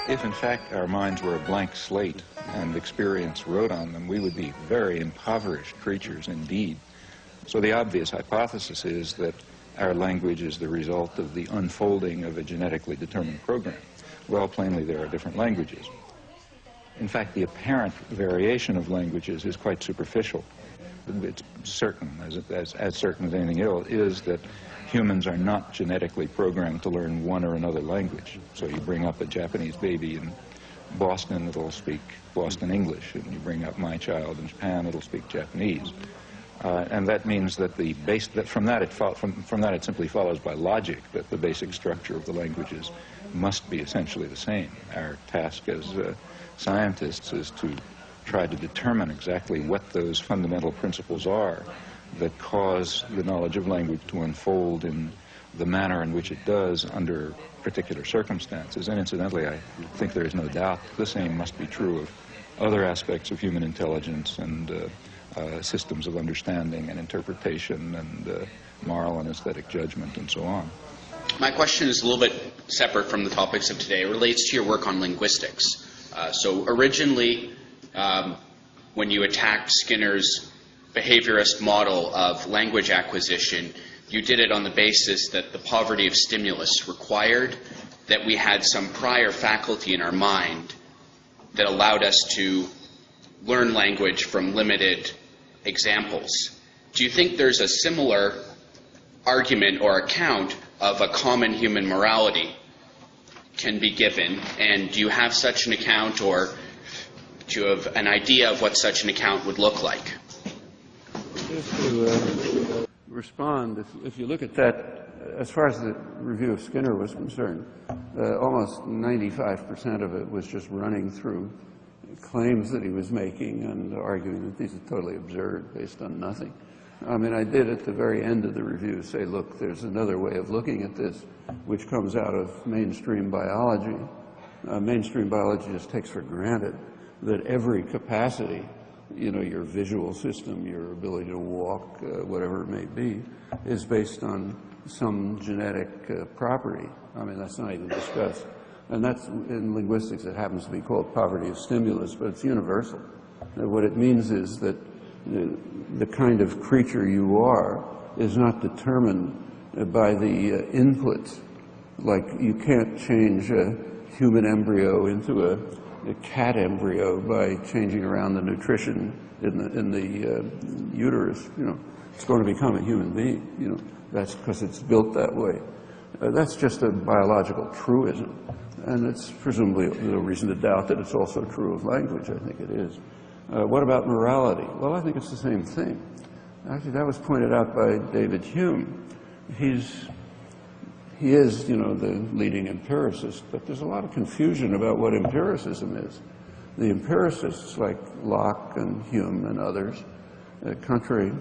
If in fact our minds were a blank slate and experience wrote on them, we would be very impoverished creatures indeed. So the obvious hypothesis is that our language is the result of the unfolding of a genetically determined program. Well, plainly there are different languages. In fact, the apparent variation of languages is quite superficial. It's certain, as certain as anything else, is that humans are not genetically programmed to learn one or another language. So you bring up a Japanese baby in Boston, it'll speak Boston English, and you bring up my child in Japan, it'll speak Japanese. And that means that from that it simply follows by logic that the basic structure of the languages must be essentially the same. Our task as scientists is to try to determine exactly what those fundamental principles are that cause the knowledge of language to unfold in the manner in which it does under particular circumstances. And incidentally, I think there is no doubt the same must be true of other aspects of human intelligence and systems of understanding and interpretation and moral and aesthetic judgment and so on. My question is a little bit separate from the topics of today. It relates to your work on linguistics. So originally, when you attacked Skinner's behaviorist model of language acquisition, you did it on the basis that the poverty of stimulus required that we had some prior faculty in our mind that allowed us to learn language from limited examples. Do you think there's a similar argument or account of a common human morality can be given? And do you have such an account, or do you have an idea of what such an account would look like? Just to respond, if you look at that, as far as the review of Skinner was concerned, almost 95% of it was just running through claims that he was making and arguing that these are totally absurd, based on nothing. I mean, I did at the very end of the review say, look, there's another way of looking at this, which comes out of mainstream biology. Mainstream biology just takes for granted that every capacity, you know, your visual system, your ability to walk, whatever it may be, is based on some genetic property. I mean, that's not even discussed. And that's, in linguistics, it happens to be called poverty of stimulus, but it's universal. And what it means is that the kind of creature you are is not determined by the inputs. Like, you can't change a human embryo into a cat embryo by changing around the nutrition in the uterus. You know, it's going to become a human being. You know, that's because it's built that way. That's just a biological truism, and it's presumably no reason to doubt that it's also true of language. I think it is. What about morality? Well, I think it's the same thing. Actually, that was pointed out by David Hume. He is, you know, the leading empiricist, but there's a lot of confusion about what empiricism is. The empiricists, like Locke and Hume and others, contrary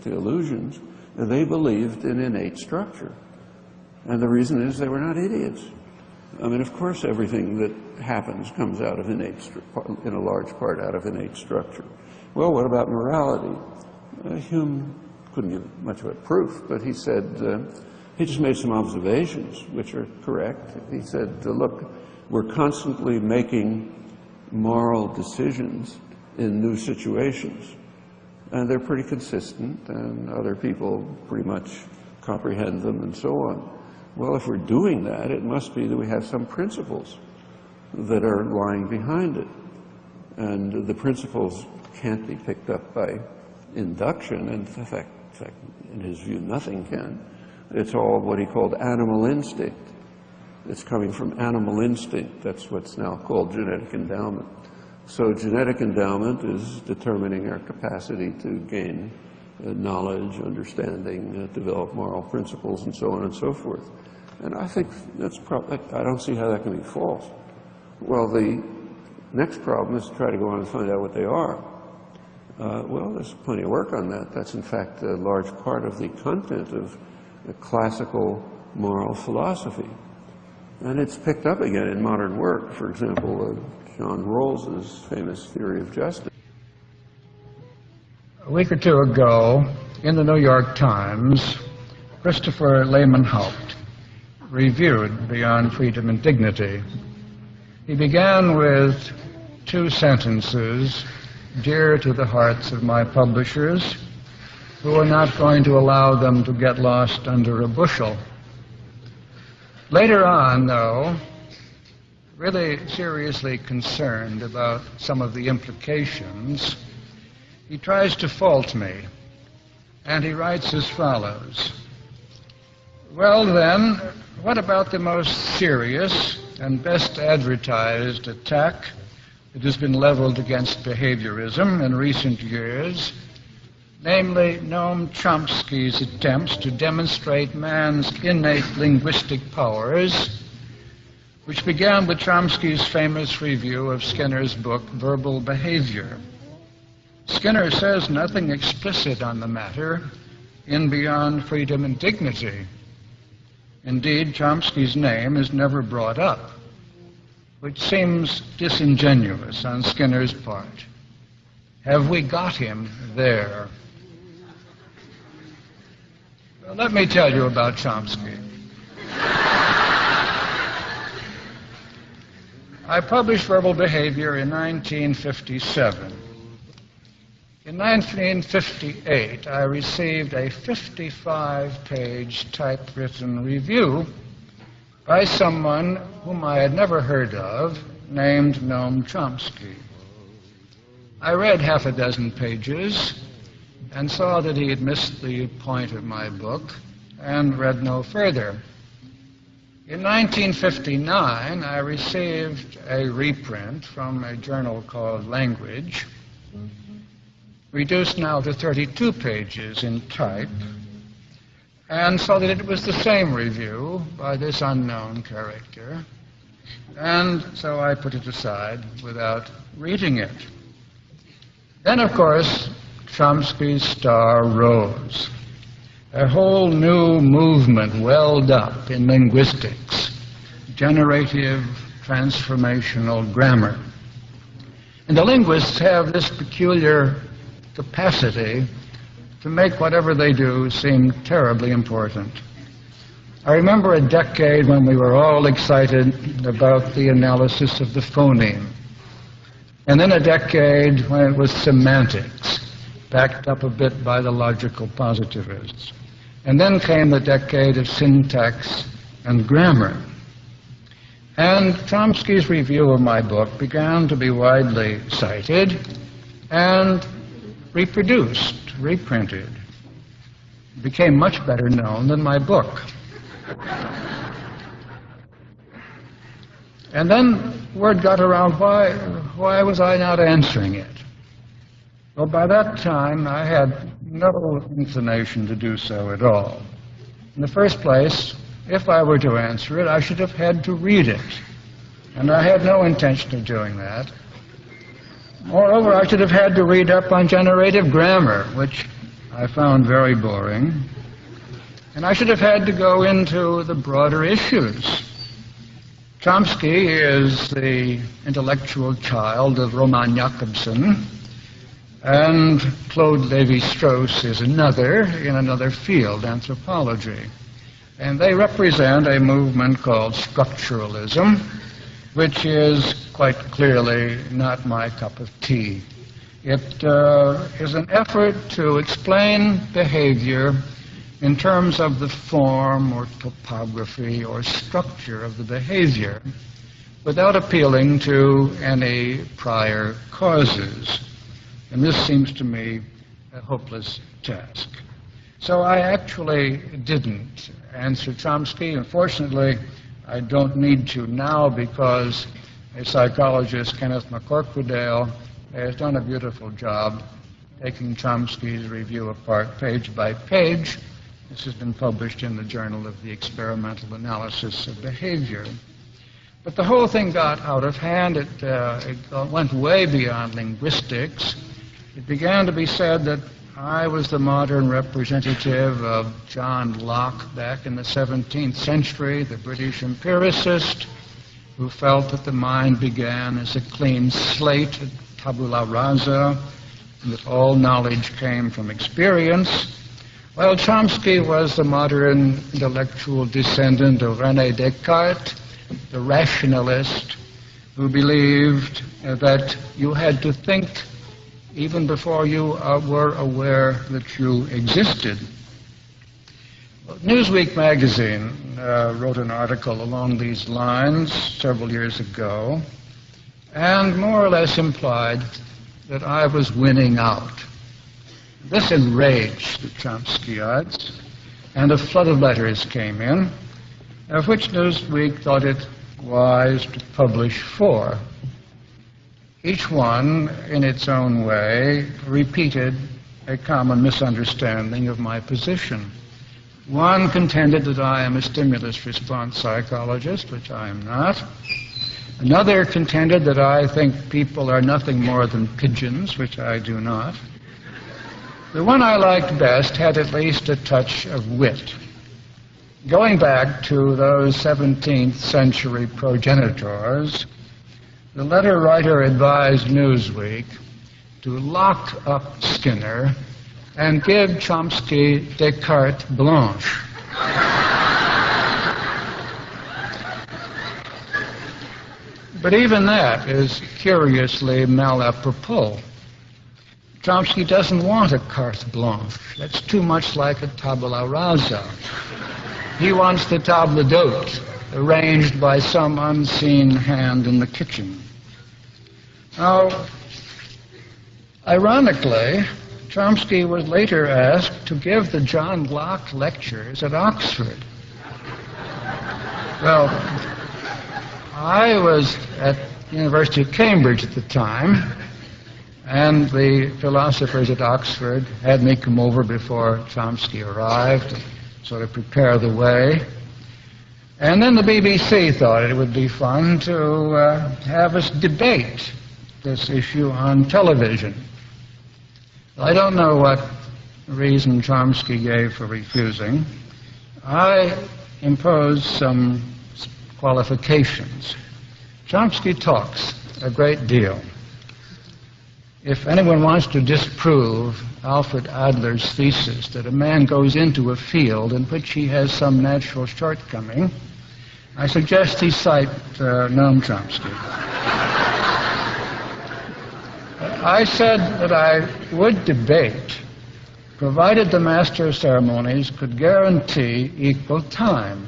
to illusions, they believed in innate structure. And the reason is they were not idiots. I mean, of course, everything that happens comes out of innate, in a large part, out of innate structure. Well, what about morality? Hume couldn't give much of a proof, but he said, he just made some observations, which are correct. He said, look, we're constantly making moral decisions in new situations, and they're pretty consistent, and other people pretty much comprehend them, and so on. Well, if we're doing that, it must be that we have some principles that are lying behind it. And the principles can't be picked up by induction. And in fact, in his view, nothing can. It's all what he called animal instinct. It's coming from animal instinct. That's what's now called genetic endowment. So genetic endowment is determining our capacity to gain knowledge, understanding, develop moral principles, and so on and so forth. And I think I don't see how that can be false. Well, the next problem is to try to go on and find out what they are. Well, there's plenty of work on that. That's, in fact, a large part of the content of the classical moral philosophy. And it's picked up again in modern work. For example, John Rawls's famous theory of justice. A week or two ago, in the New York Times, Christopher Lehman Haupt reviewed Beyond Freedom and Dignity. He began with two sentences dear to the hearts of my publishers, who were not going to allow them to get lost under a bushel. Later on, though, really seriously concerned about some of the implications, he tries to fault me, and he writes as follows. Well then, what about the most serious and best advertised attack that has been leveled against behaviorism in recent years, namely Noam Chomsky's attempts to demonstrate man's innate linguistic powers, which began with Chomsky's famous review of Skinner's book, Verbal Behavior. Skinner says nothing explicit on the matter in Beyond Freedom and Dignity. Indeed, Chomsky's name is never brought up, which seems disingenuous on Skinner's part. Have we got him there? Well, let me tell you about Chomsky. I published Verbal Behavior in 1957. In 1958, I received a 55-page typewritten review by someone whom I had never heard of, named Noam Chomsky. I read half a dozen pages and saw that he had missed the point of my book and read no further. In 1959, I received a reprint from a journal called Language, reduced now to 32 pages in type, and saw that it was the same review by this unknown character, and so I put it aside without reading it. Then, of course, Chomsky's star rose. A whole new movement welled up in linguistics, generative transformational grammar. And the linguists have this peculiar capacity to make whatever they do seem terribly important. I remember a decade when we were all excited about the analysis of the phoneme, and then a decade when it was semantics, backed up a bit by the logical positivists. And then came the decade of syntax and grammar. And Chomsky's review of my book began to be widely cited and reproduced, reprinted. It became much better known than my book. And then word got around, why was I not answering it? Well, by that time, I had no inclination to do so at all. In the first place, if I were to answer it, I should have had to read it. And I had no intention of doing that. Moreover, I should have had to read up on generative grammar, which I found very boring. And I should have had to go into the broader issues. Chomsky is the intellectual child of Roman Jakobson, and Claude Lévi-Strauss is another in another field, anthropology. And they represent a movement called structuralism, which is quite clearly not my cup of tea. It is an effort to explain behavior in terms of the form or topography or structure of the behavior without appealing to any prior causes. And this seems to me a hopeless task. So I actually didn't answer Chomsky. Unfortunately, I don't need to now because a psychologist, Kenneth McCorquodale, has done a beautiful job taking Chomsky's review apart page by page. This has been published in the Journal of the Experimental Analysis of Behavior. But the whole thing got out of hand. It went way beyond linguistics. It began to be said that I was the modern representative of John Locke back in the 17th century, the British empiricist, who felt that the mind began as a clean slate, tabula rasa, and that all knowledge came from experience. Well, Chomsky was the modern intellectual descendant of René Descartes, the rationalist, who believed that you had to think even before you were aware that you existed. Newsweek magazine wrote an article along these lines several years ago, and more or less implied that I was winning out. This enraged the Chomskyites, and a flood of letters came in, of which Newsweek thought it wise to publish 4. Each one, in its own way, repeated a common misunderstanding of my position. One contended that I am a stimulus response psychologist, which I am not. Another contended that I think people are nothing more than pigeons, which I do not. The one I liked best had at least a touch of wit. Going back to those 17th century progenitors, the letter writer advised Newsweek to lock up Skinner and give Chomsky des cartes blanches. But even that is curiously malapropos. Chomsky doesn't want a carte blanche. That's too much like a tabula rasa. He wants the table d'hôte, arranged by some unseen hand in the kitchen. Now, ironically, Chomsky was later asked to give the John Locke lectures at Oxford. Well, I was at the University of Cambridge at the time, and the philosophers at Oxford had me come over before Chomsky arrived to sort of prepare the way. And then the BBC thought it would be fun to have us debate this issue on television. I don't know what reason Chomsky gave for refusing. I imposed some qualifications. Chomsky talks a great deal. If anyone wants to disprove Alfred Adler's thesis that a man goes into a field in which he has some natural shortcoming, I suggest he cite Noam Chomsky. I said that I would debate, provided the master of ceremonies could guarantee equal time.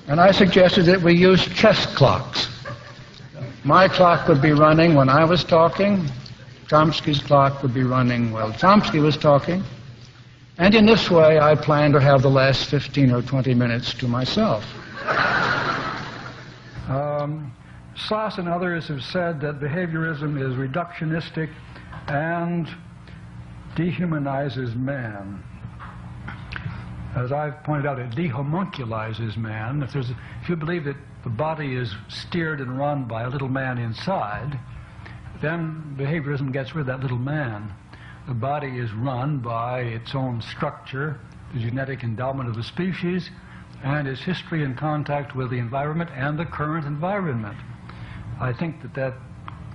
And I suggested that we use chess clocks. My clock would be running when I was talking. Chomsky's clock would be running while Chomsky was talking. And in this way, I plan to have the last 15 or 20 minutes to myself. Sass and others have said that behaviorism is reductionistic and dehumanizes man. As I've pointed out, it dehomunculizes man. If you believe that the body is steered and run by a little man inside, then behaviorism gets rid of that little man. The body is run by its own structure, the genetic endowment of the species, and its history and contact with the environment and the current environment. I think that that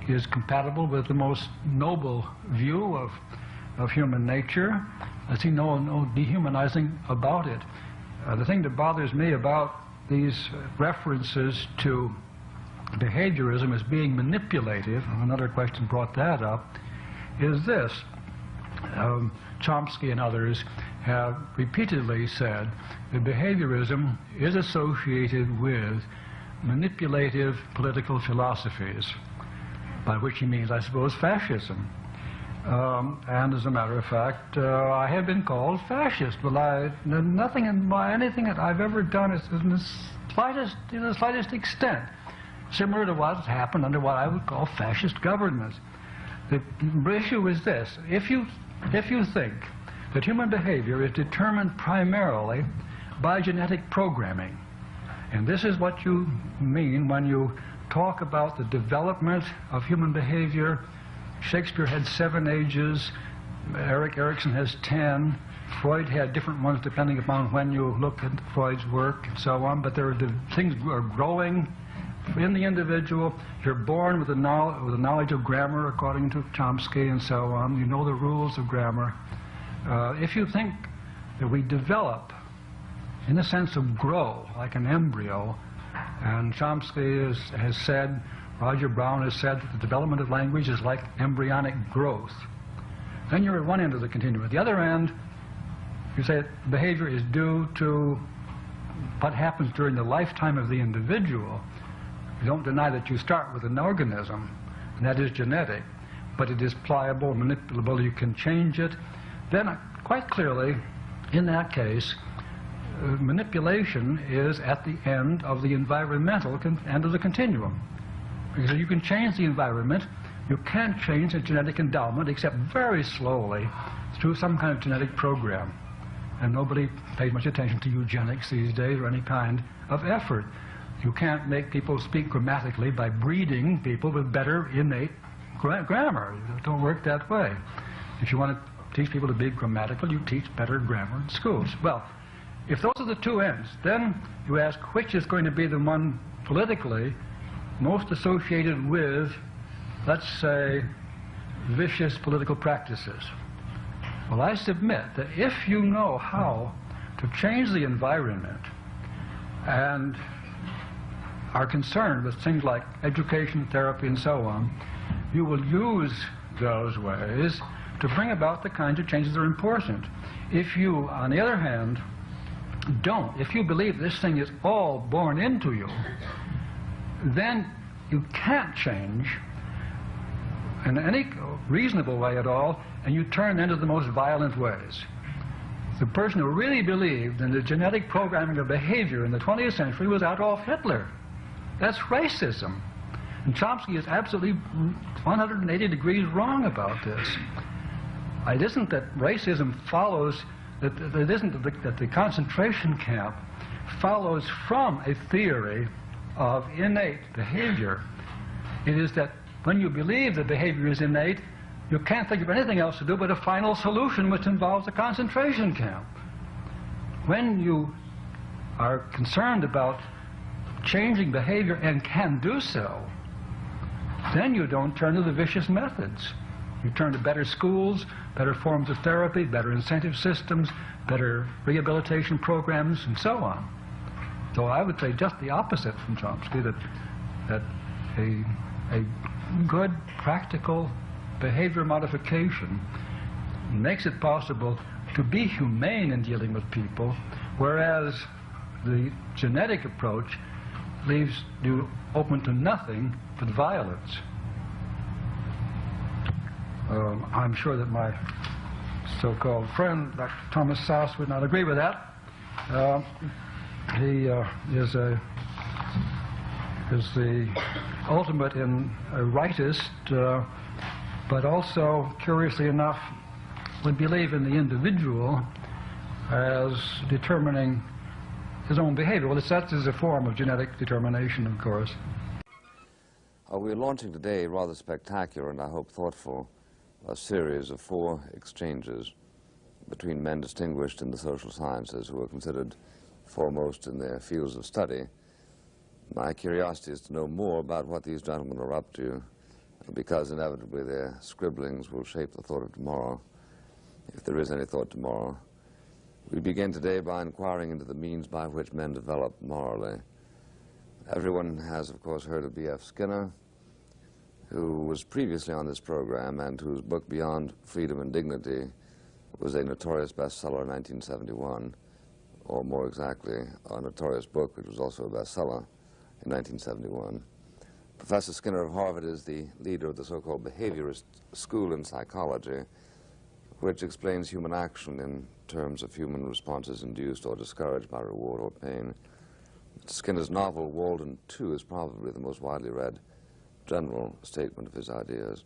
is compatible with the most noble view of human nature. I see no dehumanizing about it. The thing that bothers me about these references to behaviorism as being manipulative, and another question brought that up, is this. Chomsky and others have repeatedly said that behaviorism is associated with manipulative political philosophies, by which he means, I suppose, fascism. And as a matter of fact, I have been called fascist, but nothing in anything that I've ever done is in the slightest extent similar to what's happened under what I would call fascist governments. The issue is this: if you think that human behavior is determined primarily by genetic programming, and this is what you mean when you talk about the development of human behavior. Shakespeare had 7 ages, Erik Erikson has 10, Freud had different ones depending upon when you look at Freud's work and so on, but there are things are growing in the individual. You're born with a knowledge of grammar according to Chomsky and so on. You know the rules of grammar. If you think that we develop in the sense of grow, like an embryo, And Chomsky has said, Roger Brown has said, that the development of language is like embryonic growth. Then you're at one end of the continuum. At the other end, you say behavior is due to what happens during the lifetime of the individual. You don't deny that you start with an organism, and that is genetic, but it is pliable, manipulable, you can change it. Then, quite clearly, in that case, manipulation is at the end of the environmental end of the continuum. Because you can change the environment, you can't change the genetic endowment except very slowly through some kind of genetic program. And nobody pays much attention to eugenics these days or any kind of effort. You can't make people speak grammatically by breeding people with better innate grammar. It don't work that way. If you want to teach people to be grammatical, you teach better grammar in schools. Well, if those are the two ends, then you ask which is going to be the one politically most associated with, let's say, vicious political practices. Well, I submit that if you know how to change the environment and are concerned with things like education, therapy, and so on, you will use those ways to bring about the kinds of changes that are important. If you, on the other hand, don't, if you believe this thing is all born into you, then you can't change in any reasonable way at all, and you turn into the most violent ways. The person who really believed in the genetic programming of behavior in the 20th century was Adolf Hitler. That's racism. And Chomsky is absolutely 180 degrees wrong about this. It isn't that racism follows, it isn't that the concentration camp follows from a theory of innate behavior. It is that when you believe that behavior is innate, you can't think of anything else to do but a final solution which involves a concentration camp. When you are concerned about changing behavior and can do so, then you don't turn to the vicious methods. You turn to better schools, better forms of therapy, better incentive systems, better rehabilitation programs, and so on. So I would say just the opposite from Chomsky, that a good practical behavior modification makes it possible to be humane in dealing with people, whereas the genetic approach leaves you open to nothing but violence. I'm sure that my so-called friend, Dr. Thomas South, would not agree with that. He is the ultimate in a rightist, but also, curiously enough, would believe in the individual as determining his own behavior. Well, that is a form of genetic determination, of course. We're launching today a rather spectacular and I hope thoughtful a series of 4 exchanges between men distinguished in the social sciences who are considered foremost in their fields of study. My curiosity is to know more about what these gentlemen are up to, because inevitably their scribblings will shape the thought of tomorrow, if there is any thought tomorrow. We begin today by inquiring into the means by which men develop morally. Everyone has, of course, heard of B.F. Skinner, who was previously on this program and whose book Beyond Freedom and Dignity was a notorious bestseller in 1971, or more exactly, a notorious book which was also a bestseller in 1971. Professor Skinner of Harvard is the leader of the so-called behaviorist school in psychology, which explains human action in terms of human responses induced or discouraged by reward or pain. Skinner's novel, Walden 2, is probably the most widely read general statement of his ideas.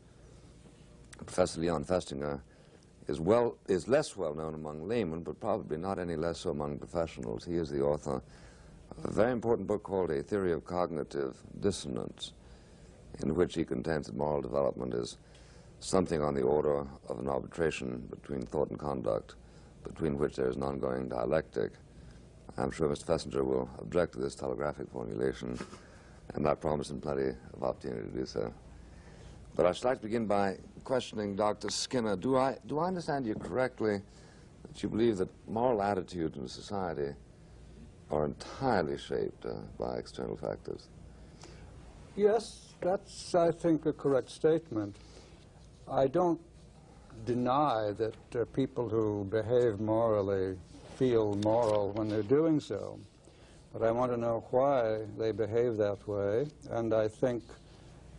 Professor Leon Festinger is less well known among laymen, but probably not any less so among professionals. He is the author of a very important book called A Theory of Cognitive Dissonance, in which he contends that moral development is something on the order of an arbitration between thought and conduct, between which there is an ongoing dialectic. I'm sure Mr. Festinger will object to this telegraphic formulation, and I promise him plenty of opportunity to do so. But I should like to begin by questioning Dr. Skinner. Do I understand you correctly that you believe that moral attitudes in society are entirely shaped by external factors? Yes, that's, I think, a correct statement. I don't deny that people who behave morally feel moral when they're doing so, but I want to know why they behave that way, and I think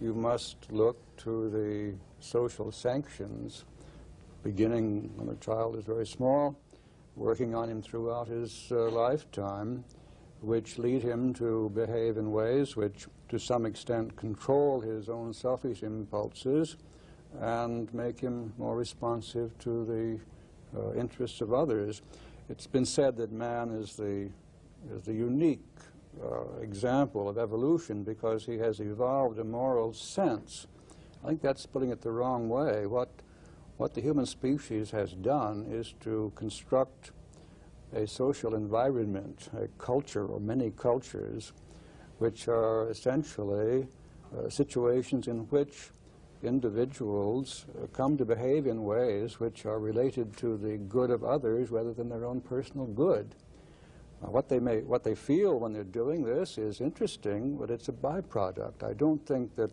you must look to the social sanctions, beginning when a child is very small, working on him throughout his lifetime, which lead him to behave in ways which to some extent control his own selfish impulses and make him more responsive to the interests of others. It's been said that man is the unique example of evolution because he has evolved a moral sense. I think that's putting it the wrong way. What the human species has done is to construct a social environment, a culture or many cultures, which are essentially situations in which individuals come to behave in ways which are related to the good of others rather than their own personal good. What they feel when they're doing this is interesting, but it's a byproduct. I don't think that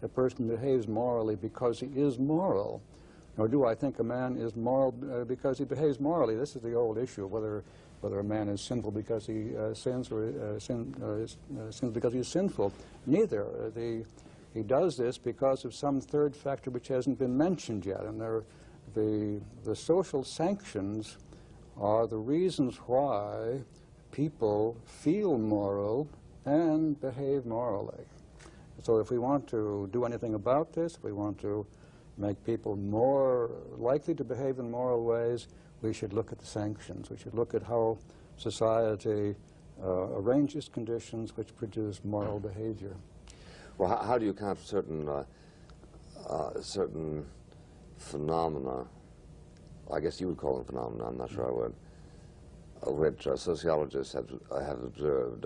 a person behaves morally because he is moral, nor do I think a man is moral because he behaves morally. This is the old issue, whether a man is sinful because he sins or sins because he's sinful. Neither. He does this because of some third factor which hasn't been mentioned yet, and the social sanctions are the reasons why people feel moral and behave morally. So if we want to do anything about this, if we want to make people more likely to behave in moral ways, we should look at the sanctions. We should look at how society arranges conditions which produce moral behavior. Well, how do you account for certain phenomena, I guess you would call them phenomena, I'm not sure I would, which sociologists have observed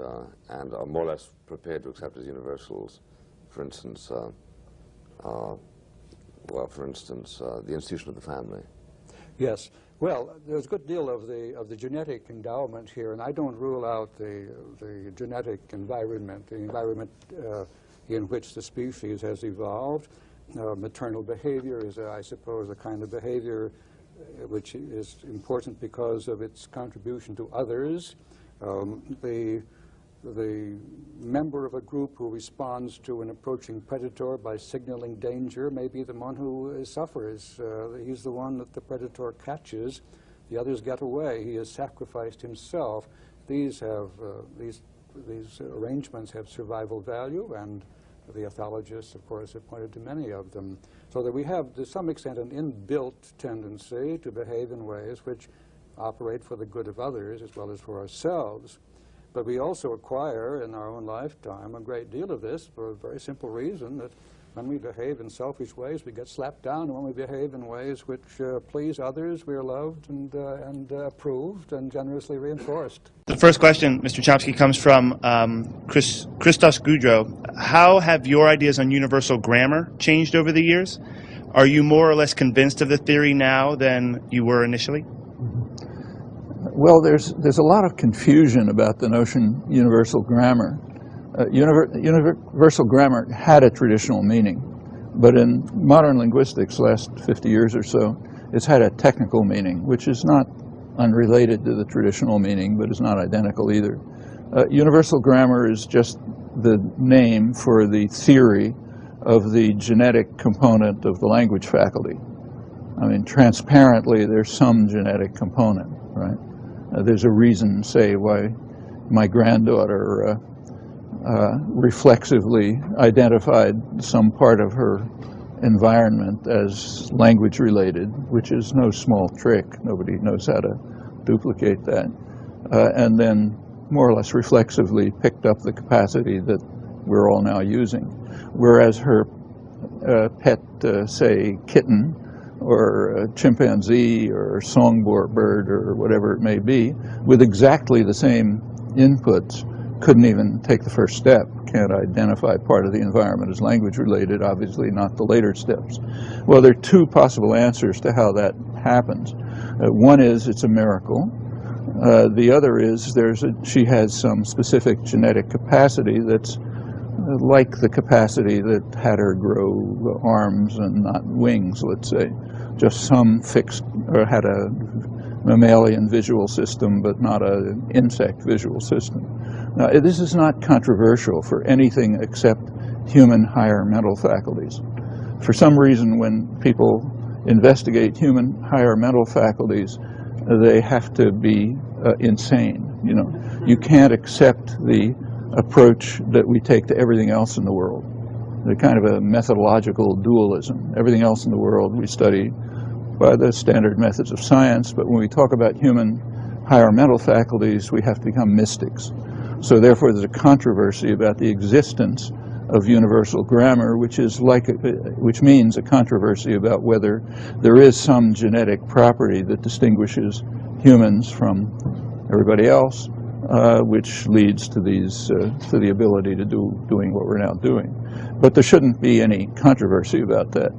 and are more or less prepared to accept as universals? For instance, the institution of the family. Yes. Well, there's a good deal of the genetic endowment here, and I don't rule out the genetic environment, the environment in which the species has evolved. Maternal behavior is, I suppose, a kind of behavior which is important because of its contribution to others. The member of a group who responds to an approaching predator by signaling danger may be the one who suffers. He's the one that the predator catches. The others get away. He has sacrificed himself. These arrangements have survival value, and the ethologists, of course, have pointed to many of them. So that we have, to some extent, an inbuilt tendency to behave in ways which operate for the good of others as well as for ourselves. But we also acquire in our own lifetime a great deal of this for a very simple reason, that when we behave in selfish ways, we get slapped down, and when we behave in ways which please others, we are loved and approved and generously reinforced. The first question, Mr. Chomsky, comes from Christos Goudreau. How have your ideas on universal grammar changed over the years? Are you more or less convinced of the theory now than you were initially? Well, there's a lot of confusion about the notion universal grammar. Universal grammar had a traditional meaning, but in modern linguistics, last 50 years or so, it's had a technical meaning, which is not unrelated to the traditional meaning, but is not identical either. Universal grammar is just the name for the theory of the genetic component of the language faculty. I mean, transparently, there's some genetic component, right? There's a reason, say, why my granddaughter reflexively identified some part of her environment as language-related, which is no small trick. Nobody knows how to duplicate that. And then more or less reflexively picked up the capacity that we're all now using. Whereas her pet, say, kitten, or a chimpanzee or songbird or whatever it may be, with exactly the same inputs, couldn't even take the first step, can't identify part of the environment as language related, obviously not the later steps. Well, there are two possible answers to how that happens. One is it's a miracle. The other is she has some specific genetic capacity that's like the capacity that had her grow arms and not wings, let's say. Just some fixed, or had a mammalian visual system, but not an insect visual system. Now, this is not controversial for anything except human higher mental faculties. For some reason, when people investigate human higher mental faculties, they have to be insane. You know, you can't accept the approach that we take to everything else in the world, the kind of a methodological dualism. Everything else in the world we study by the standard methods of science, but when we talk about human higher mental faculties, we have to become mystics. So therefore, there's a controversy about the existence of universal grammar, which means a controversy about whether there is some genetic property that distinguishes humans from everybody else, which leads to the ability to doing what we're now doing. But there shouldn't be any controversy about that.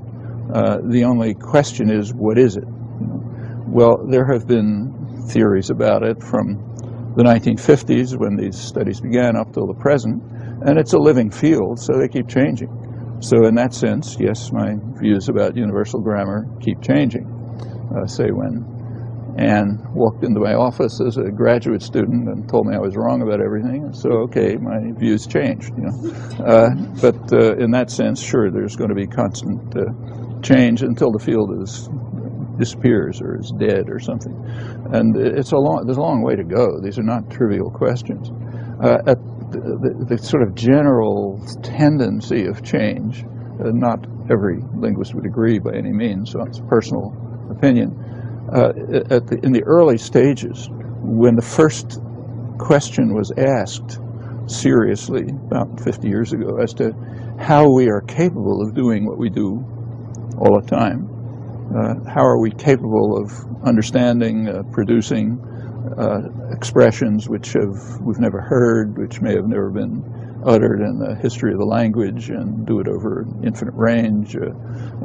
The only question is, what is it? Well, there have been theories about it from the 1950s, when these studies began, up till the present, and it's a living field, so they keep changing. So in that sense, yes, my views about universal grammar keep changing. Say when Anne walked into my office as a graduate student and told me I was wrong about everything, so okay, my views changed, you know. But in that sense, sure, there's going to be constant change until the field disappears or is dead or something. And there's a long way to go. These are not trivial questions. The sort of general tendency of change, not every linguist would agree by any means, so it's a personal opinion. In the early stages, when the first question was asked seriously about 50 years ago as to how we are capable of doing what we do all the time, how are we capable of understanding, producing expressions which we've never heard, which may have never been uttered in the history of the language, and do it over an infinite range,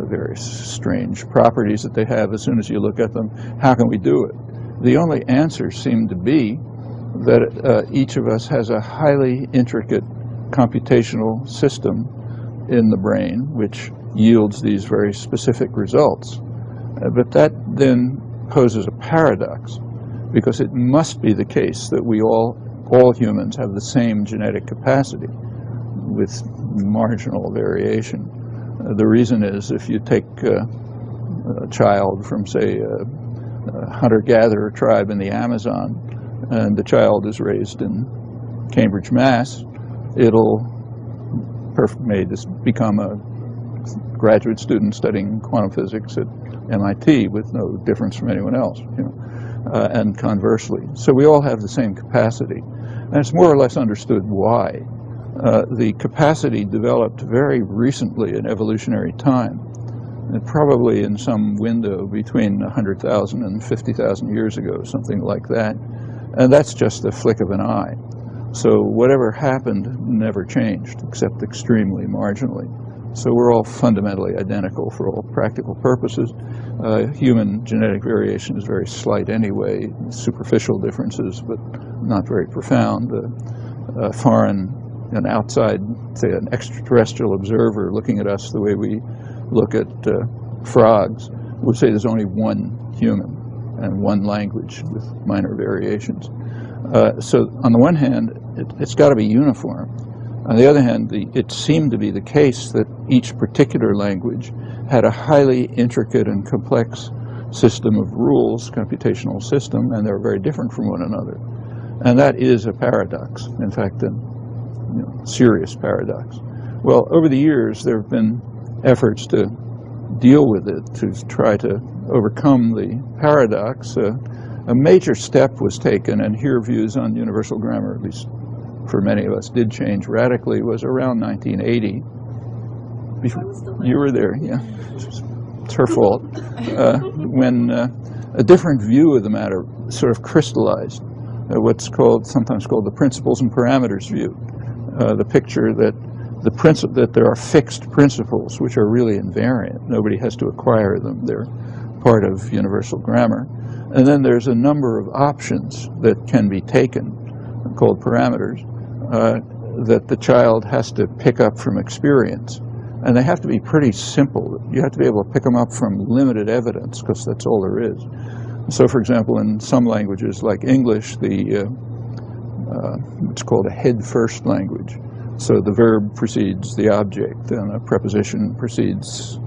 various strange properties that they have as soon as you look at them. How can we do it? The only answer seemed to be that each of us has a highly intricate computational system in the brain which yields these very specific results. But that then poses a paradox, because it must be the case that we all humans have the same genetic capacity with marginal variation. The reason is, if you take a child from, say, a hunter-gatherer tribe in the Amazon, and the child is raised in Cambridge, Mass, it'll may just become a graduate student studying quantum physics at MIT with no difference from anyone else, you know, and conversely. So we all have the same capacity, and it's more or less understood why. The capacity developed very recently in evolutionary time, and probably in some window between 100,000 and 50,000 years ago, something like that, and that's just the flick of an eye. So whatever happened never changed, except extremely marginally. So we're all fundamentally identical for all practical purposes. Human genetic variation is very slight anyway, superficial differences, but not very profound. An outside, say an extraterrestrial observer looking at us the way we look at frogs would say there's only one human and one language with minor variations. So on the one hand, it's got to be uniform. On the other hand, it seemed to be the case that each particular language had a highly intricate and complex system of rules, computational system, and they're very different from one another. And that is a paradox, in fact, a serious paradox. Well, over the years, there have been efforts to deal with it, to try to overcome the paradox. A major step was taken, and here views on universal grammar, at least for many of us, did change radically, was around 1980. You were there, yeah. It's her fault. When a different view of the matter sort of crystallized, what's sometimes called the principles and parameters view. The picture that there are fixed principles which are really invariant. Nobody has to acquire them. They're part of universal grammar. And then there's a number of options that can be taken, called parameters, that the child has to pick up from experience. And they have to be pretty simple. You have to be able to pick them up from limited evidence, because that's all there is. So, for example, in some languages like English, it's called a head-first language. So the verb precedes the object, and a preposition precedes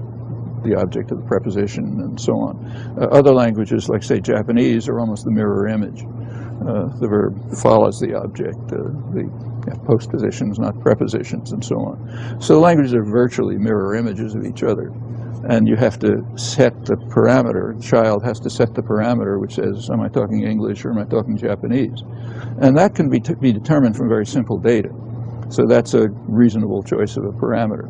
the object of the preposition, and so on. Other languages, like, say, Japanese, are almost the mirror image. The verb follows the object, the postpositions, not prepositions, and so on. So the languages are virtually mirror images of each other. And you have to set the parameter. The child has to set the parameter which says, am I talking English or am I talking Japanese? And that can be determined from very simple data. So that's a reasonable choice of a parameter.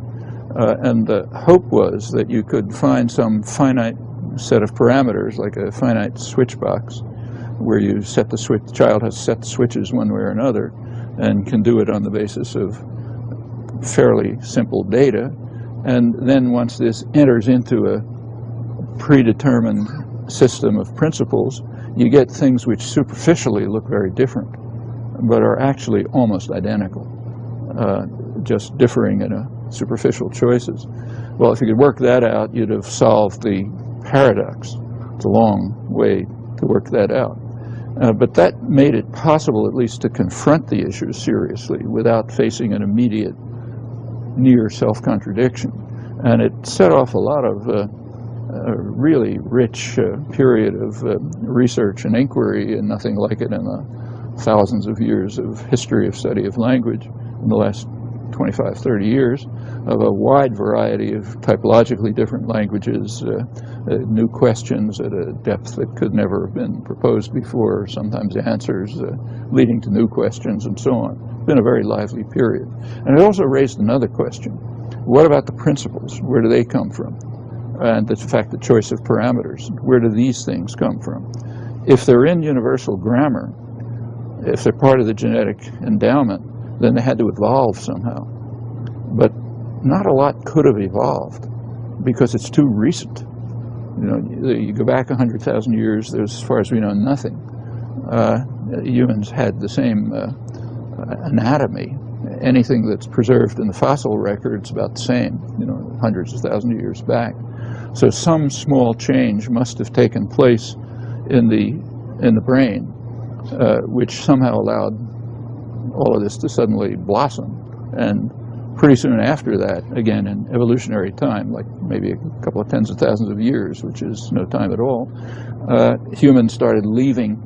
And the hope was that you could find some finite set of parameters, like a finite switch box, where you set the switch, the child has set the switches one way or another, and can do it on the basis of fairly simple data. And then once this enters into a predetermined system of principles, you get things which superficially look very different, but are actually almost identical, just differing in superficial choices. Well, if you could work that out, you'd have solved the paradox. It's a long way to work that out. But that made it possible at least to confront the issue seriously without facing an immediate near self-contradiction. And it set off a lot of a really rich period of research and inquiry, and nothing like it in the thousands of years of history of study of language in the last 25, 30 years, of a wide variety of typologically different languages, new questions at a depth that could never have been proposed before, sometimes answers leading to new questions, and so on. It's been a very lively period. And it also raised another question. What about the principles? Where do they come from? And the fact, the choice of parameters. Where do these things come from? If they're in universal grammar, if they're part of the genetic endowment, then they had to evolve somehow. But not a lot could have evolved because it's too recent. You know, you go back 100,000 years, there's, as far as we know, nothing. Humans had the same anatomy. Anything that's preserved in the fossil record is about the same, you know, hundreds of thousands of years back. So some small change must have taken place in the brain, which somehow allowed all of this to suddenly blossom. And pretty soon after that, again in evolutionary time, like maybe a couple of tens of thousands of years, which is no time at all, humans started leaving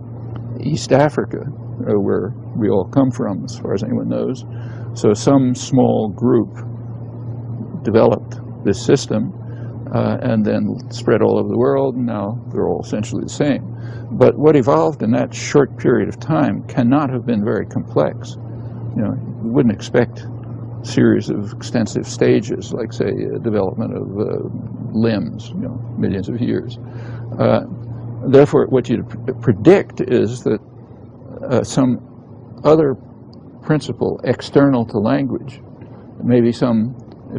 East Africa, where we all come from, as far as anyone knows. So some small group developed this system and then spread all over the world, and now they're all essentially the same. But what evolved in that short period of time cannot have been very complex. You know, you wouldn't expect a series of extensive stages, like, say, development of limbs, you know, millions of years. Therefore, what you'd predict is that some other principle external to language, maybe some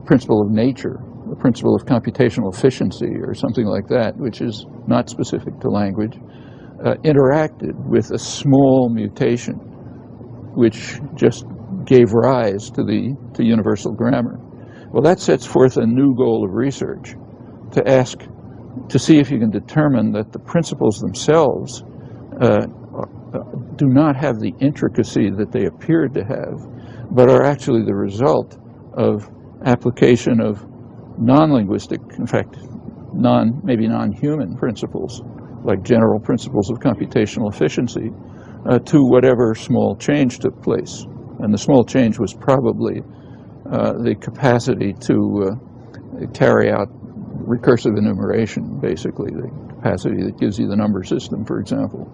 principle of nature, a principle of computational efficiency or something like that, which is not specific to language, interacted with a small mutation which just gave rise to universal grammar. Well, that sets forth a new goal of research, to see if you can determine that the principles themselves do not have the intricacy that they appeared to have, but are actually the result of application of non-linguistic, in fact, maybe non-human principles, like general principles of computational efficiency, to whatever small change took place. And the small change was probably the capacity to carry out recursive enumeration, basically, the capacity that gives you the number system, for example,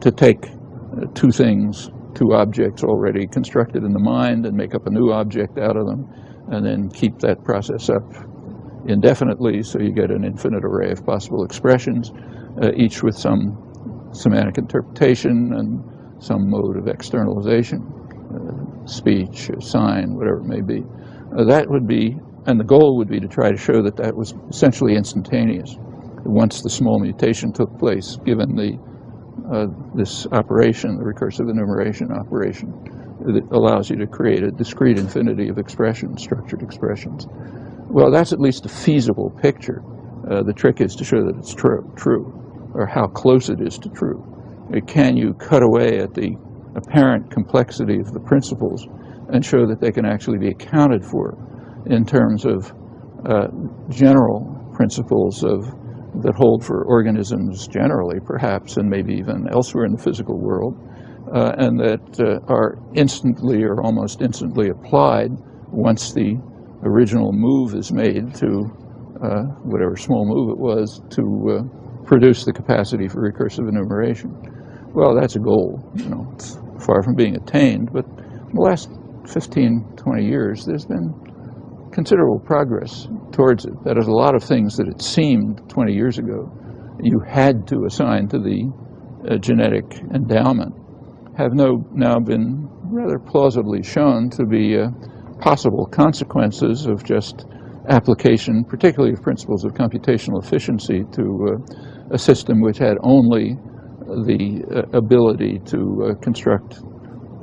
to take two objects already constructed in the mind and make up a new object out of them, and then keep that process up indefinitely, so you get an infinite array of possible expressions, each with some semantic interpretation and some mode of externalization, speech, sign, whatever it may be. That would be, and the goal would be to try to show that that was essentially instantaneous. Once the small mutation took place, given the this operation, the recursive enumeration operation, that allows you to create a discrete infinity of expressions, structured expressions. Well, that's at least a feasible picture. The trick is to show that it's true, or how close it is to true. Can you cut away at the apparent complexity of the principles and show that they can actually be accounted for in terms of general principles that hold for organisms generally, perhaps, and maybe even elsewhere in the physical world, and that are instantly or almost instantly applied once the original move is made to whatever small move it was to produce the capacity for recursive enumeration. Well, that's a goal. It's far from being attained, but in the last 15, 20 years, there's been considerable progress towards it. That is, a lot of things that it seemed 20 years ago you had to assign to the genetic endowment have now been rather plausibly shown to be possible consequences of just application, particularly of principles of computational efficiency, to a system which had only the ability to construct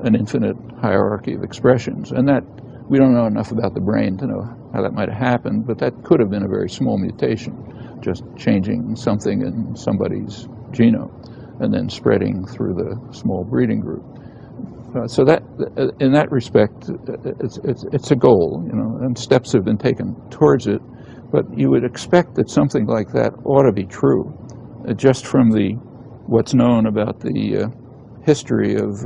an infinite hierarchy of expressions. And that, we don't know enough about the brain to know how that might have happened, but that could have been a very small mutation, just changing something in somebody's genome and then spreading through the small breeding group. So that, in that respect, it's a goal, and steps have been taken towards it. But you would expect that something like that ought to be true, just from what's known about the history of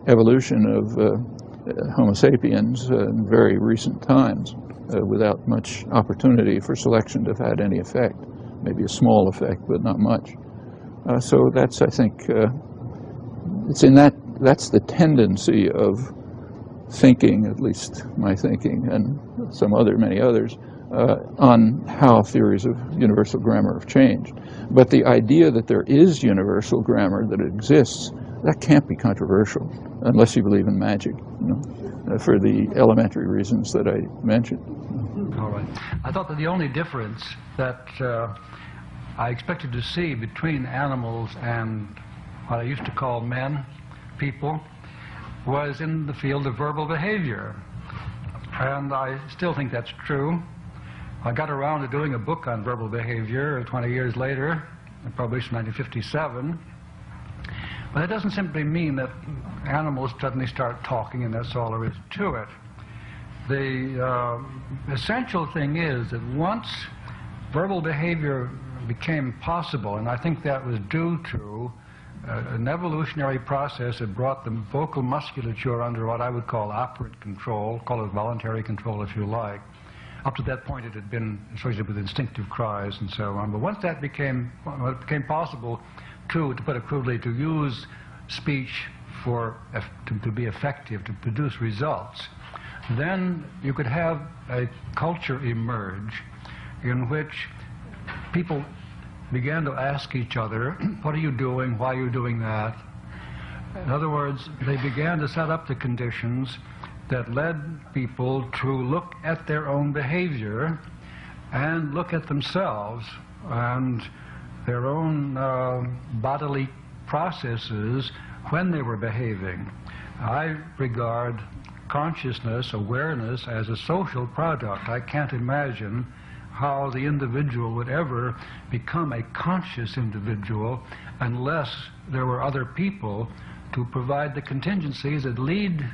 evolution of Homo sapiens in very recent times, without much opportunity for selection to have had any effect. Maybe a small effect, but not much. So that's, I think, that's the tendency of thinking, at least my thinking, and many others, on how theories of universal grammar have changed. But the idea that there is universal grammar, that it exists, that can't be controversial, unless you believe in magic, for the elementary reasons that I mentioned. All right. I thought that the only difference that I expected to see between animals and what I used to call men, people, was in the field of verbal behavior. And I still think that's true. I got around to doing a book on verbal behavior 20 years later, published in 1957. But it doesn't simply mean that animals suddenly start talking and that's all there is to it. The essential thing is that once verbal behavior became possible, and I think that was due to an evolutionary process that brought the vocal musculature under what I would call operant control, call it voluntary control if you like. Up to that point it had been associated with instinctive cries and so on. But once that became possible to put it crudely, to use speech to be effective, to produce results, then you could have a culture emerge in which people began to ask each other, what are you doing, why are you doing that? In other words, they began to set up the conditions that led people to look at their own behavior and look at themselves and their own bodily processes when they were behaving. I regard consciousness, awareness, as a social product. I can't imagine how the individual would ever become a conscious individual unless there were other people to provide the contingencies that lead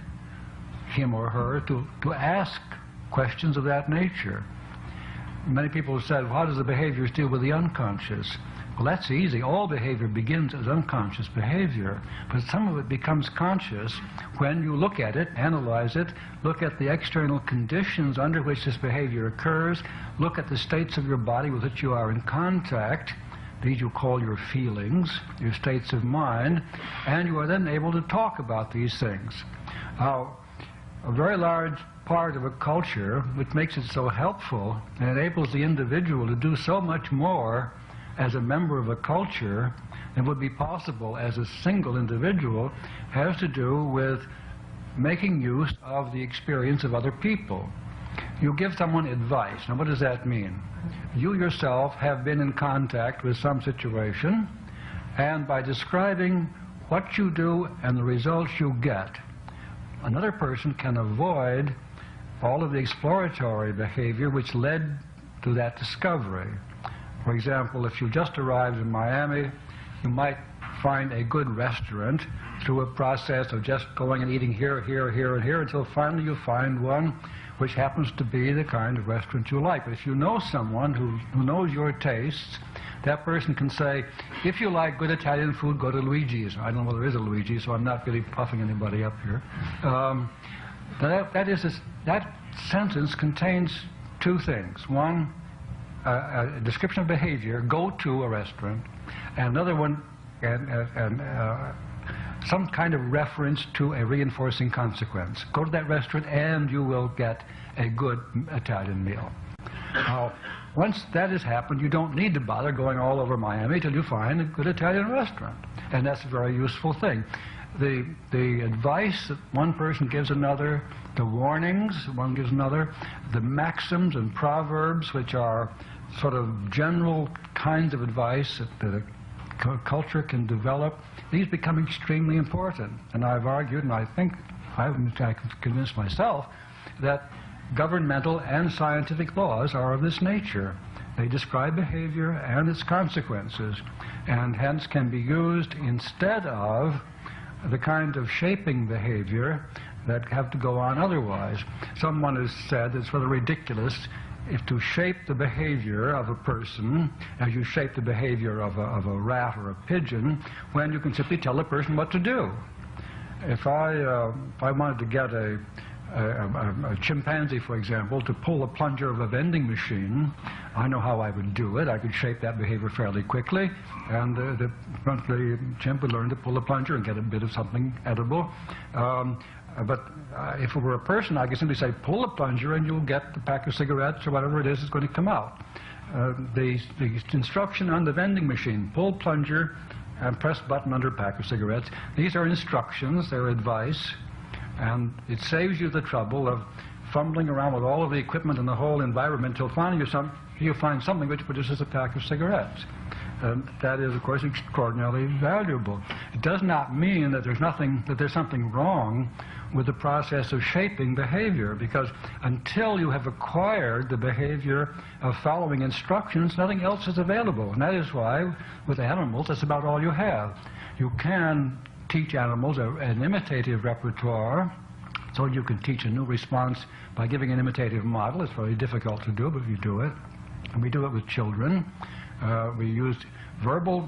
him or her to ask questions of that nature. Many people have said, well, how does the behaviors deal with the unconscious? Well, that's easy. All behavior begins as unconscious behavior, but some of it becomes conscious when you look at it, analyze it, look at the external conditions under which this behavior occurs, look at the states of your body with which you are in contact. These you call your feelings, your states of mind, and you are then able to talk about these things. Now, a very large part of a culture which makes it so helpful and enables the individual to do so much more as a member of a culture than would be possible as a single individual has to do with making use of the experience of other people. You give someone advice. Now, what does that mean? You yourself have been in contact with some situation. and by describing what you do and the results you get, another person can avoid all of the exploratory behavior which led to that discovery. For example, if you just arrived in Miami, you might find a good restaurant through a process of just going and eating here, here, here, and here, until finally you find one which happens to be the kind of restaurant you like. But if you know someone who knows your tastes, that person can say, if you like good Italian food, go to Luigi's. I don't know whether there is a Luigi, so I'm not really puffing anybody up here. That sentence contains two things. One, a description of behavior, go to a restaurant, and another one, some kind of reference to a reinforcing consequence. Go to that restaurant and you will get a good Italian meal. Now, once that has happened, you don't need to bother going all over Miami till you find a good Italian restaurant. And that's a very useful thing. The advice that one person gives another, the warnings one gives another, the maxims and proverbs, which are sort of general kinds of advice that a culture can develop, these become extremely important. And I've argued, and I think I've convinced myself, that governmental and scientific laws are of this nature. They describe behavior and its consequences, and hence can be used instead of the kind of shaping behavior that have to go on otherwise. Someone has said it's rather ridiculous if to shape the behavior of a person as you shape the behavior of a rat or a pigeon, when you can simply tell a person what to do. If I wanted to get a chimpanzee, for example, to pull the plunger of a vending machine, I know how I would do it. I could shape that behavior fairly quickly, and the chimp would learn to pull the plunger and get a bit of something edible. But if it were a person, I could simply say, pull the plunger and you'll get the pack of cigarettes or whatever it is that's going to come out. The instruction on the vending machine, pull plunger and press button under pack of cigarettes, these are instructions, they're advice, and it saves you the trouble of fumbling around with all of the equipment and the whole environment until finally you find something which produces a pack of cigarettes. That is, of course, extraordinarily valuable. It does not mean that there's something wrong with the process of shaping behavior, because until you have acquired the behavior of following instructions, nothing else is available. And that is why, with animals, that's about all you have. You can teach animals an imitative repertoire, so you can teach a new response by giving an imitative model. It's very difficult to do, but you do it. And we do it with children. We used verbal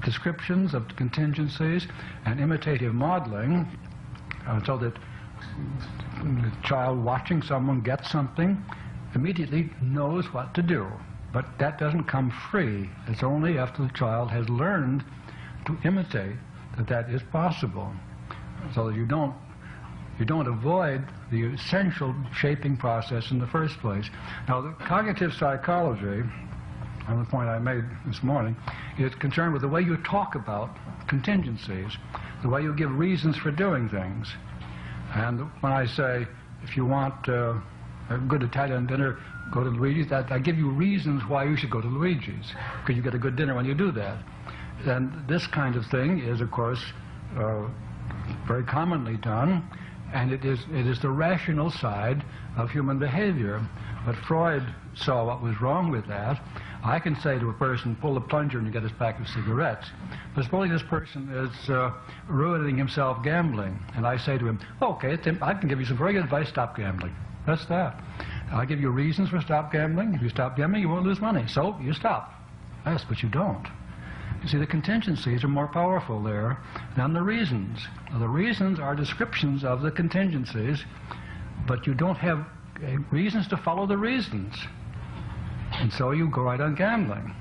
descriptions of contingencies and imitative modeling, so that the child watching someone get something immediately knows what to do. But that doesn't come free. It's only after the child has learned to imitate that is possible. So that you don't avoid the essential shaping process in the first place. Now, the cognitive psychology, on the point I made this morning, is concerned with the way you talk about contingencies, the way you give reasons for doing things. And when I say, if you want a good Italian dinner, go to Luigi's, I give you reasons why you should go to Luigi's, because you get a good dinner when you do that. And this kind of thing is, of course, very commonly done, and it is the rational side of human behavior. But Freud saw what was wrong with that. I can say to a person, pull the plunger and you get his pack of cigarettes. But supposing this person is ruining himself gambling, and I say to him, okay, Tim, I can give you some very good advice, stop gambling. That's that. I'll give you reasons for stop gambling. If you stop gambling, you won't lose money. So you stop. Yes, but you don't. You see, the contingencies are more powerful there than the reasons. Now, the reasons are descriptions of the contingencies, but you don't have reasons to follow the reasons. And so you go right on gambling.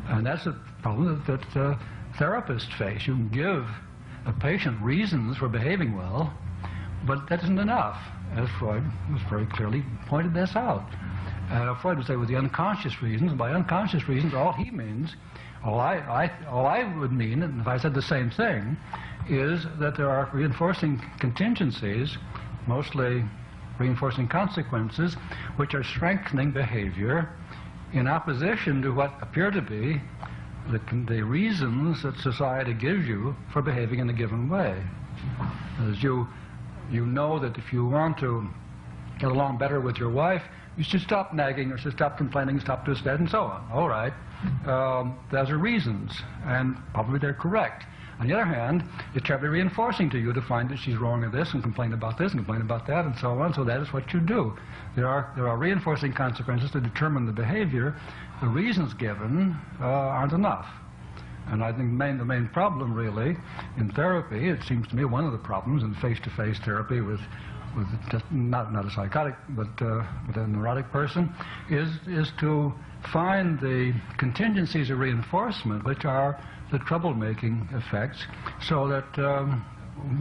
And that's a problem that therapists face. You can give a patient reasons for behaving well, but that isn't enough, as Freud was very clearly pointed this out. Freud would say with the unconscious reasons, and by unconscious reasons, all he means, all I would mean, and if I said the same thing, is that there are reinforcing contingencies, mostly reinforcing consequences, which are strengthening behavior in opposition to what appear to be the reasons that society gives you for behaving in a given way. As you know that if you want to get along better with your wife, you should stop nagging, or should stop complaining, stop this, that, and so on. All right. Those are reasons, and probably they're correct. On the other hand, it's terribly reinforcing to you to find that she's wrong in this, and complain about this, and complain about that, and so on. So that is what you do. There are reinforcing consequences to determine the behavior. The reasons given aren't enough. And I think the main problem, really, in therapy, it seems to me one of the problems in face-to-face therapy with just not a psychotic, but a neurotic person, is to find the contingencies of reinforcement, which are the troublemaking effects, so that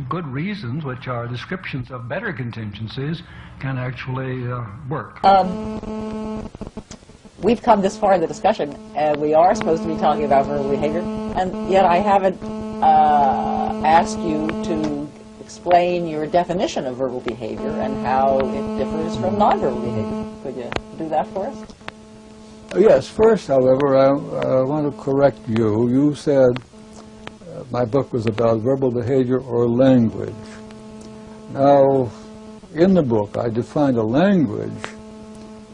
good reasons, which are descriptions of better contingencies, can actually work. We've come this far in the discussion, and we are supposed to be talking about verbal behavior, and yet I haven't asked you to explain your definition of verbal behavior and how it differs from nonverbal behavior. Could you do that for us? Yes. First, however, I want to correct you. You said my book was about verbal behavior or language. Now, in the book, I defined a language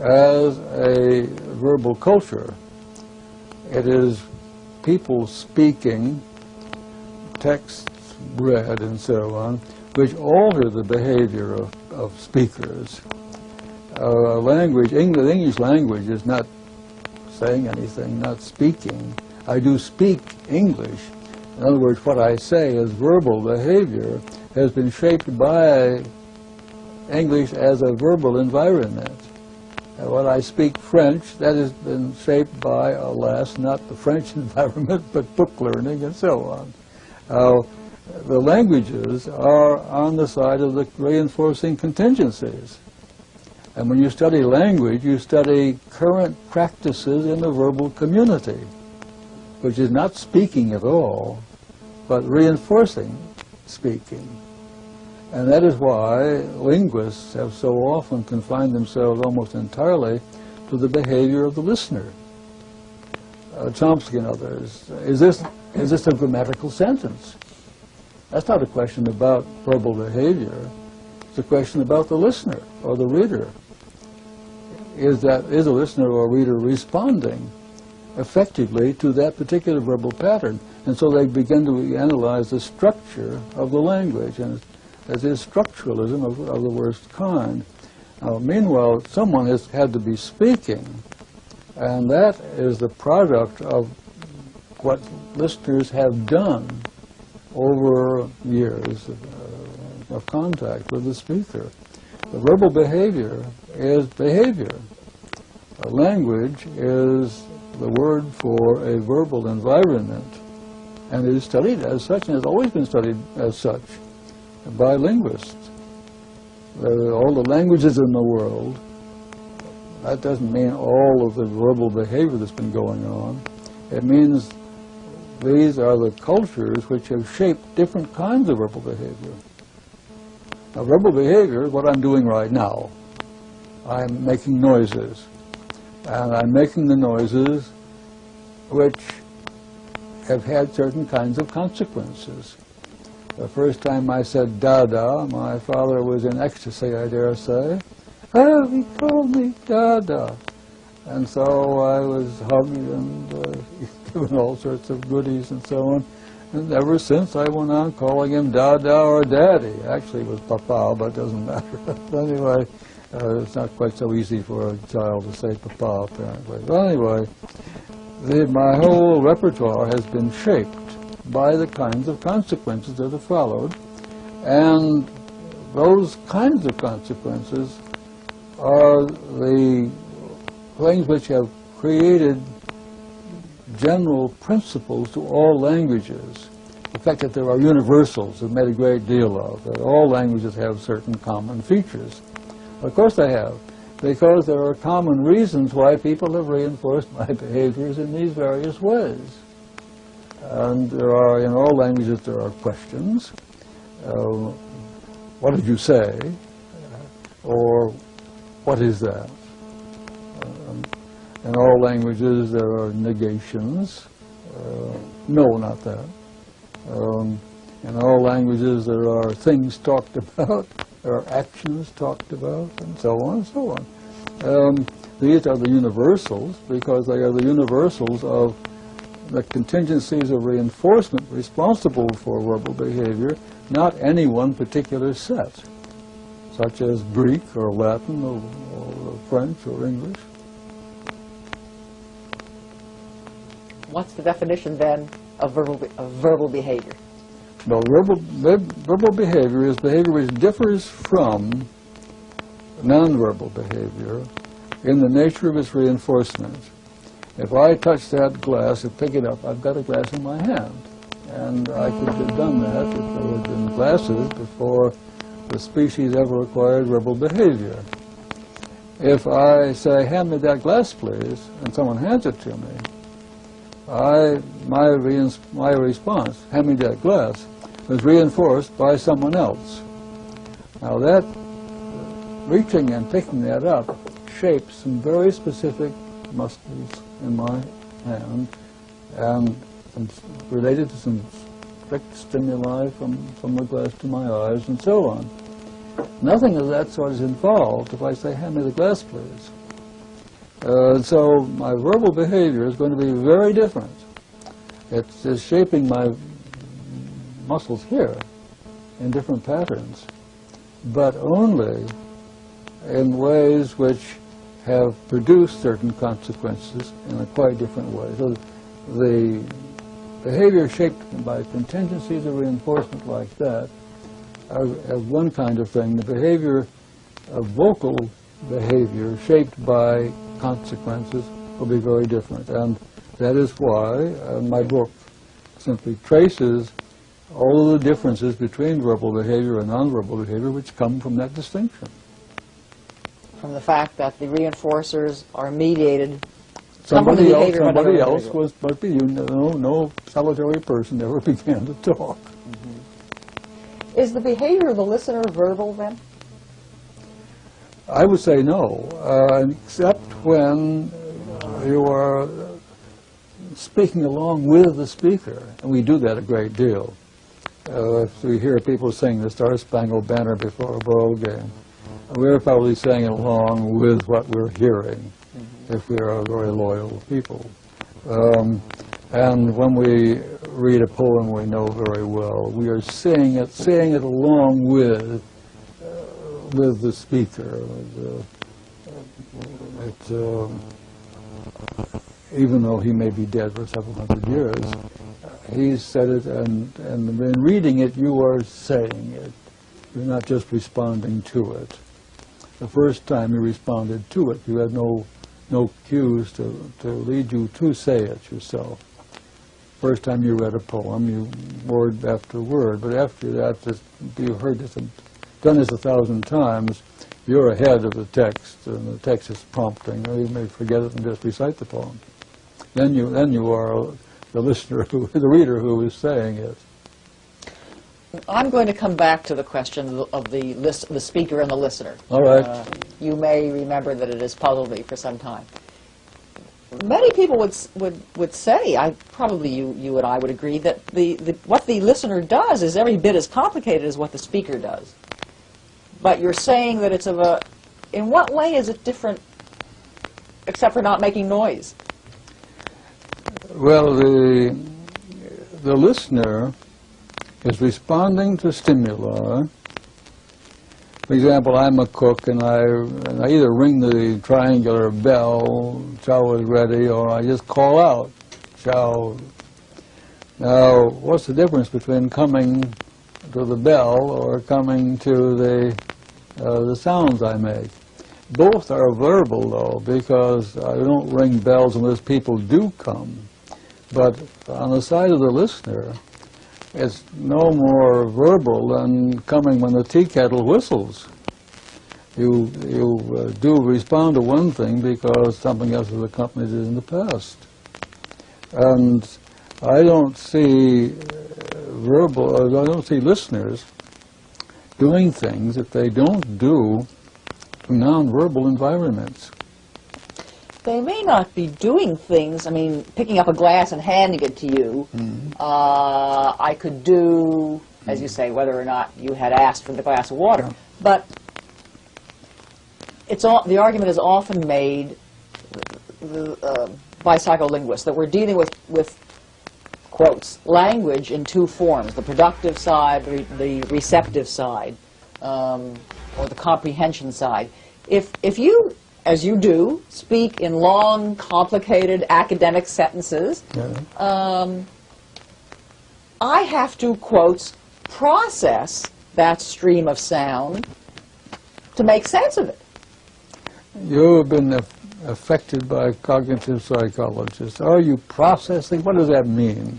as a verbal culture. It is people speaking, texts read, and so on, which alter the behavior of speakers. Language, the English language is not saying anything, not speaking. I do speak English. In other words, what I say as verbal behavior has been shaped by English as a verbal environment. When I speak French, that has been shaped by, alas, not the French environment, but book learning and so on. The languages are on the side of the reinforcing contingencies. And when you study language, you study current practices in the verbal community, which is not speaking at all, but reinforcing speaking. And that is why linguists have so often confined themselves almost entirely to the behavior of the listener. Chomsky and others, is this a grammatical sentence? That's not a question about verbal behavior. It's a question about the listener or the reader. Is a listener or reader responding effectively to that particular verbal pattern? And so they begin to analyze the structure of the language, and as is structuralism of the worst kind. Now, meanwhile, someone has had to be speaking, and that is the product of what listeners have done over years of contact with the speaker. The verbal behavior is behavior. Language is the word for a verbal environment, and it is studied as such, and has always been studied as such by linguists. All the languages in the world, that doesn't mean all of the verbal behavior that's been going on. It means these are the cultures which have shaped different kinds of verbal behavior. Now, verbal behavior is what I'm doing right now. I'm making noises. And I'm making the noises which have had certain kinds of consequences. The first time I said Dada, my father was in ecstasy, I dare say. Oh, he called me Dada. And so I was hugged and given all sorts of goodies and so on. And ever since, I went on calling him Dada or Daddy. Actually, it was Papa, but it doesn't matter. But anyway, it's not quite so easy for a child to say Papa, apparently. But anyway, my whole repertoire has been shaped by the kinds of consequences that have followed. And those kinds of consequences are the things which have created general principles to all languages. The fact that there are universals is made a great deal of, that all languages have certain common features. Of course they have, because there are common reasons why people have reinforced my behaviors in these various ways. And there are, in all languages, there are questions. What did you say? Or what is that? In all languages, there are negations. No, not that. In all languages there are things talked about, there are actions talked about, and so on and so on. These are the universals because they are the universals of the contingencies of reinforcement responsible for verbal behavior, not any one particular set, such as Greek or Latin or French or English. What's the definition then of verbal behavior? Well, verbal behavior is behavior which differs from nonverbal behavior in the nature of its reinforcement. If I touch that glass and pick it up, I've got a glass in my hand. And I could have done that if there had been glasses before the species ever acquired verbal behavior. If I say, hand me that glass, please, and someone hands it to me, my response, hand me that glass, was reinforced by someone else. Now that reaching and picking that up shapes some very specific muscles in my hand and related to some strict stimuli from the glass to my eyes and so on. Nothing of that sort is involved if I say, hand me the glass, please. So my verbal behavior is going to be very different. It's shaping my muscles here in different patterns, but only in ways which have produced certain consequences in a quite different way. So the behavior shaped by contingencies of reinforcement like that as one kind of thing. The behavior of vocal behavior shaped by consequences will be very different. And that is why my book simply traces all of the differences between verbal behavior and nonverbal behavior which come from that distinction. From the fact that the reinforcers are mediated. Somebody else must be you. No solitary person ever began to talk. Mm-hmm. Is the behavior of the listener verbal then? I would say no, except when you are speaking along with the speaker, and we do that a great deal. If we hear people sing the Star-Spangled Banner before a ball game, we're probably saying it along with what we're hearing, if we are very loyal people. And when we read a poem we know very well, we are saying it along with the speaker. Even though he may be dead for several hundred years, he said it, and in reading it, you are saying it. You're not just responding to it. The first time you responded to it, you had no cues to lead you to say it yourself. First time you read a poem, you word after word, but after that, you heard this and done this 1,000 times, you're ahead of the text, and the text is prompting, or you may forget it and just recite the poem. Then you are the listener, the reader who is saying it. I'm going to come back to the question of the speaker and the listener. All right. You may remember that it has puzzled me for some time. Many people would say, probably you and I would agree, that what the listener does is every bit as complicated as what the speaker does. But you're saying that it's in what way is it different, except for not making noise? Well, the listener is responding to stimuli. For example, I'm a cook, and I either ring the triangular bell, chow is ready, or I just call out, chow. Now, what's the difference between coming to the bell or coming to the sounds I make? Both are verbal, though, because I don't ring bells unless people do come. But on the side of the listener, it's no more verbal than coming when the tea kettle whistles. You do respond to one thing because something else has accompanied it in the past. And I don't see I don't see listeners doing things that they don't do in nonverbal environments. they may not be doing things. I mean, picking up a glass and handing it to you, I could do, as you say, whether or not you had asked for the glass of water. Yeah. But the argument is often made by psycholinguists that we're dealing with quotes, language in two forms, the productive side, the receptive side, or the comprehension side. If you, as you do, speak in long, complicated academic sentences, I have to, quotes, process that stream of sound to make sense of it. You have been affected by cognitive psychologists. Are you processing? What does that mean?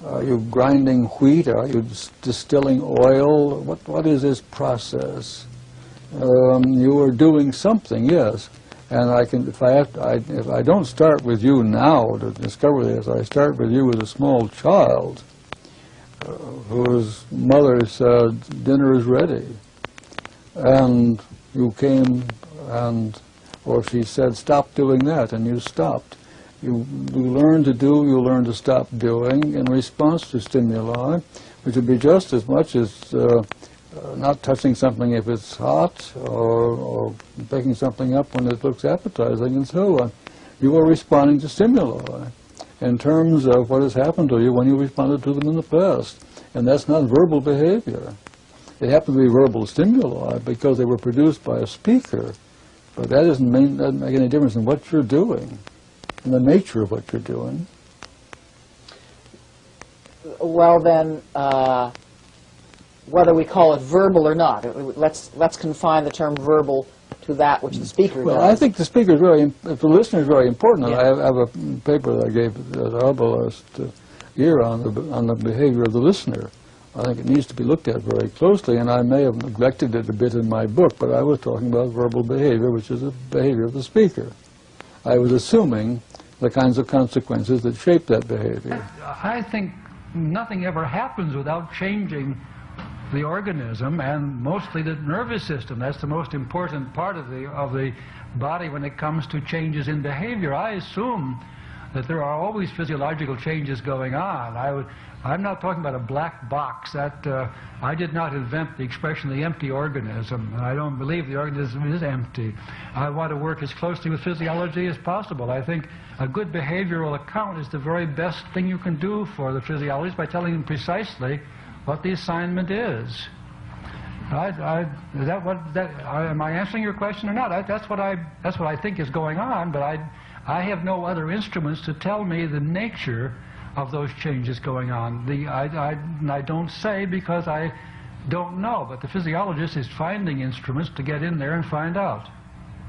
Are you grinding wheat? Are you distilling oil? What is this process? You are doing something, yes. And if I don't start with you now to discover this, I start with you as a small child whose mother said, dinner is ready. And you came or she said, stop doing that, and you stopped. You learn to do, you learn to stop doing in response to stimuli, which would be just as much as not touching something if it's hot, or picking something up when it looks appetizing, and so on. You are responding to stimuli in terms of what has happened to you when you responded to them in the past. And that's not verbal behavior. It happened to be verbal stimuli because they were produced by a speaker. But that doesn't make any difference in what you're doing, in the nature of what you're doing. Well, then, whether we call it verbal or not, let's confine the term verbal to that which the speaker does. Well, I think the speaker is the listener is very important. Yeah. I have a paper that I gave at Alba last year on the behavior of the listener. I think it needs to be looked at very closely, and I may have neglected it a bit in my book, but I was talking about verbal behavior, which is the behavior of the speaker. I was assuming the kinds of consequences that shape that behavior. I think nothing ever happens without changing the organism, and mostly the nervous system. That's the most important part of the body when it comes to changes in behavior. I assume that there are always physiological changes going on. I'm not talking about a black box. That I did not invent the expression the empty organism, and I don't believe the organism is empty. I want to work as closely with physiology as possible. I think a good behavioral account is the very best thing you can do for the physiologist by telling them precisely what the assignment is. Am I answering your question or not? That's what I think is going on, but I have no other instruments to tell me the nature of those changes going on. I don't say because I don't know, but the physiologist is finding instruments to get in there and find out.